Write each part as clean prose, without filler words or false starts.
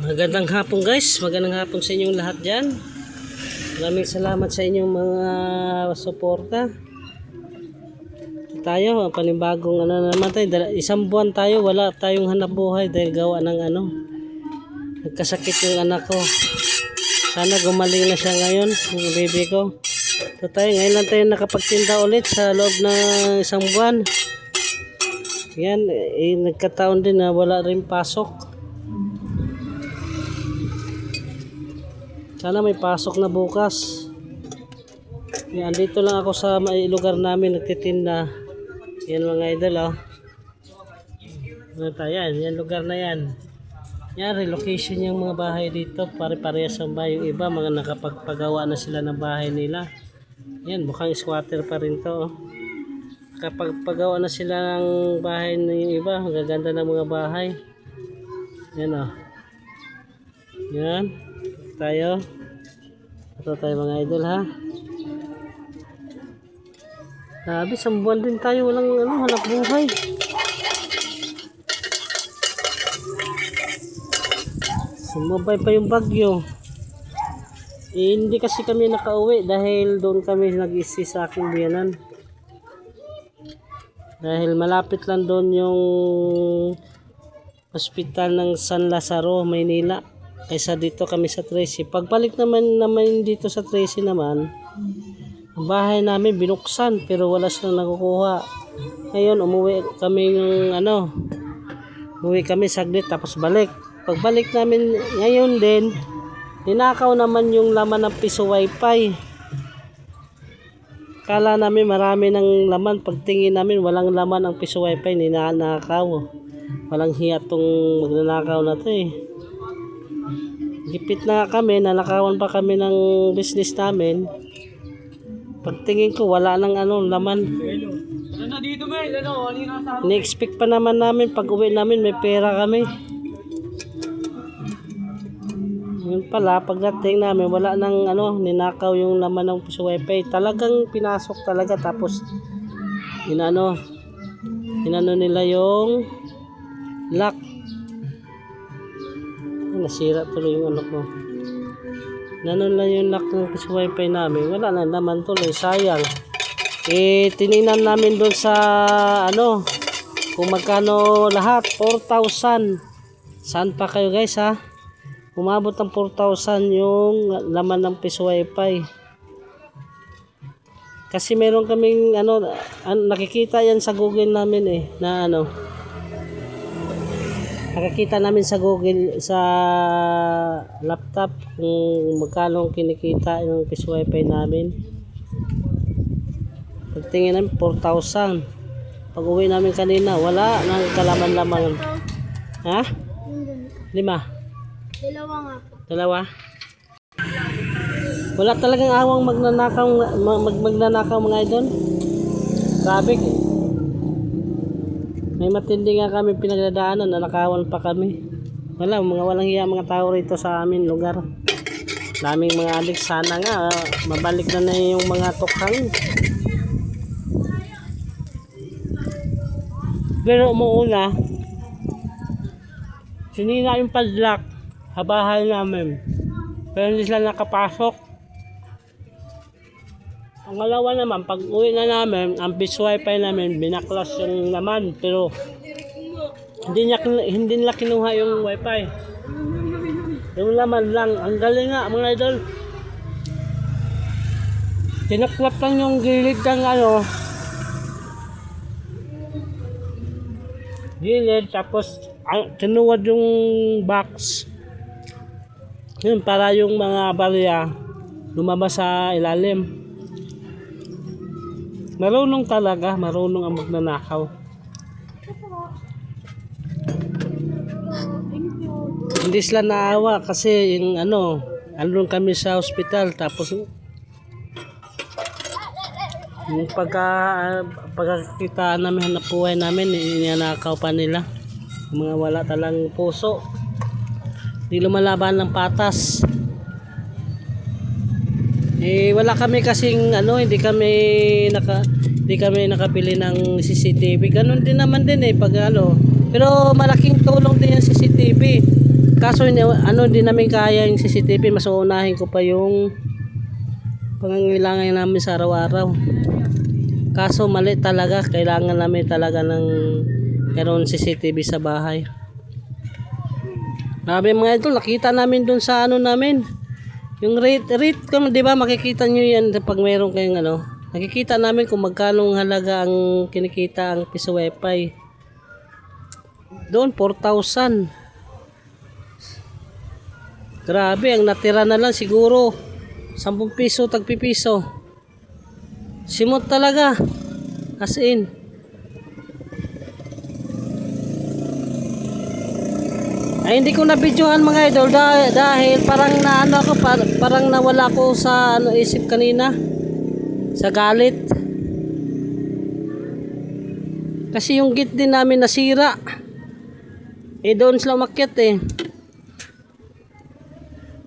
Magandang hapon guys, magandang hapon sa inyong lahat dyan. Maraming salamat sa inyong mga suporta. Tayo, panibagong naman tayo. Isang buwan tayo, wala tayong hanap buhay dahil gawa ng nagkasakit yung anak ko. Sana gumaling na siya ngayon, yung baby ko. So tayo, ngayon lang tayo nakapagtinda ulit sa loob ng isang buwan. Yan, nagkataon din na wala rin pasok. Sana may pasok na bukas. Yan, dito lang ako sa lugar namin nagtitinda. Yan mga idol, oh. Ano tayo, yan lugar na yan. Yan, relocation yung mga bahay dito. Pare-parehas ang bahay. Yung iba, mga nakapagpagawa na sila ng bahay nila. Yan, mukhang squatter pa rin to, oh. Kapag pagawa na sila ng bahay ng iba, ang gaganda ng mga bahay. Yan, oh. Yan. Tayo. Ito tayo mga idol, ha. Sabi, sambuan din tayo walang hanap buhay. Sumabay pa yung bagyo. Hindi kasi kami nakauwi dahil doon kami nag-isi sa aking biyanan. Dahil malapit lang doon yung hospital ng San Lazaro, Maynila. Kaysa dito kami sa Tracy. Pagbalik naman dito sa Tracy naman, ang bahay namin binuksan pero wala silang nakukuha. Ngayon umuwi kami umuwi kami saglit tapos balik. Pagbalik namin ngayon din, ninakaw naman yung laman ng piso wifi. Kala namin marami ng laman, pagtingin namin walang laman ang piso wifi, ninakaw. Walang hiya tong magnanakaw na to, eh. Gipit na kami, nanakawan pa kami ng business namin. Pagtingin ko, wala nang laman. Ni-expect pa naman namin, pag uwi namin, may pera kami. Yun pala, pagdating namin, wala nang ninakaw yung laman ng piso wifi. Talagang pinasok talaga, tapos inano nila yung lock. Nasira tuloy yung ko. Nanon lang yung lock ng piso wifi namin. Wala na naman tuloy. Sayang. Tiningnan namin doon sa kung magkano lahat. 4,000. Saan pa kayo guys, ha? Umabot ng 4,000 yung laman ng piso wifi. Kasi meron kaming nakikita yan sa Google namin, eh, na nakakita namin sa Google sa laptop kung magkano kinikita yung piso wifi namin. Pagtingin namin 4,000. Pag uwi namin kanina wala nang kalaman-laman. Ha? 5? Dalawa nga po. Dalawa? Wala talagang awang magnanakaw mga idol. Sabi, may matindi nga kami pinagdadaanan, nanakawan pa kami. Walang hiya mga tao rito sa amin lugar. Daming mga adik, sana nga mabalik na yung mga tukhang. Pero umuuna, sinina yung padlock sa bahay namin. Pero hindi sila nakapasok. Ang alawa naman, pag uwi na namin, ang piso wifi namin, binaklas yung laman. Pero hindi nila kinuha yung wifi. Yung laman lang. Ang galing nga mga idol. Tinaklap lang yung gilid ng gilid, tapos tinuwad yung box. Yun, para yung mga barya lumabas sa ilalim. Marunong talaga, marunong ang magnanakaw. Hindi sila naawa kasi yung andun kami sa hospital, tapos yung pagkakita namin, hanap buhay namin, inanakaw pa nila. Yung mga wala talang puso, di lumalaban ng patas. Wala kami kasing hindi kami nakabili ng CCTV. Ganun din naman din pag pero malaking tulong din yung CCTV. kaso hindi namin kaya yung CCTV, mas uunahin ko pa yung pangangailangan namin sa araw-araw. Kaso mali talaga, kailangan namin talaga ng meron CCTV sa bahay. Grabe mga idol, nakita namin dun sa ano namin. Yung rate, di ba makikita nyo yan pag meron kayong ano. Nakikita namin kung magkano halaga ang kinikita ang piso wifi. Doon 4,000. Grabe, ang natira na lang siguro 10 piso, tagpipiso. Simot talaga. As in. Ay hindi ko na videohan mga idol dahil parang naano ako, parang nawala ko sa ano isip kanina. Sa galit. Kasi yung gate din namin nasira. Doon sila umakyat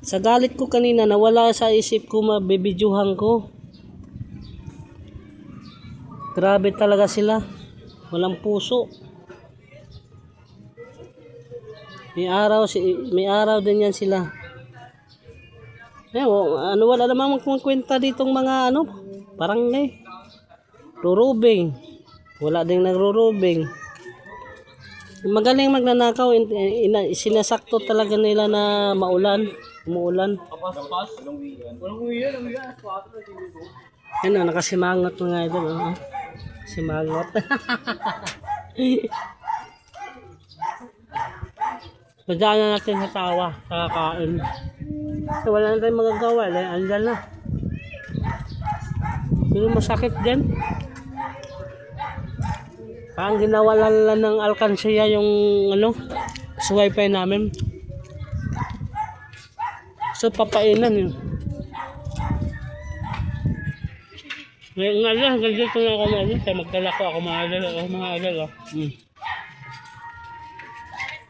Sa galit ko kanina, nawala sa isip ko, mabibidyohan ko. Grabe talaga sila. Walang puso. May araw din yan sila. Wala namang magkwenta ditong mga parang rurubing. Wala ding nagrurubing. Magaling magnanakaw, sinasakto talaga nila na umuulan. Yan nakasimangot mga idol. Simangot. Padaan na natin sa tawa, sa kakain. So, wala na tayong magagawa. Andyan na. Pero masakit din. Parang ginawa lang ng alkansiya yung sa wifi namin. So papainan yun. Ngayon nga lang, ganito na ako mga kaya magdala ko ako mga alala.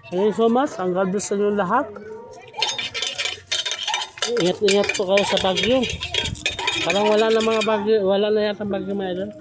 Thank you so much. Ang God bless sa inyo lahat. Ingat po kayo sa bagyo. Parang wala na yata bagyo mga idol.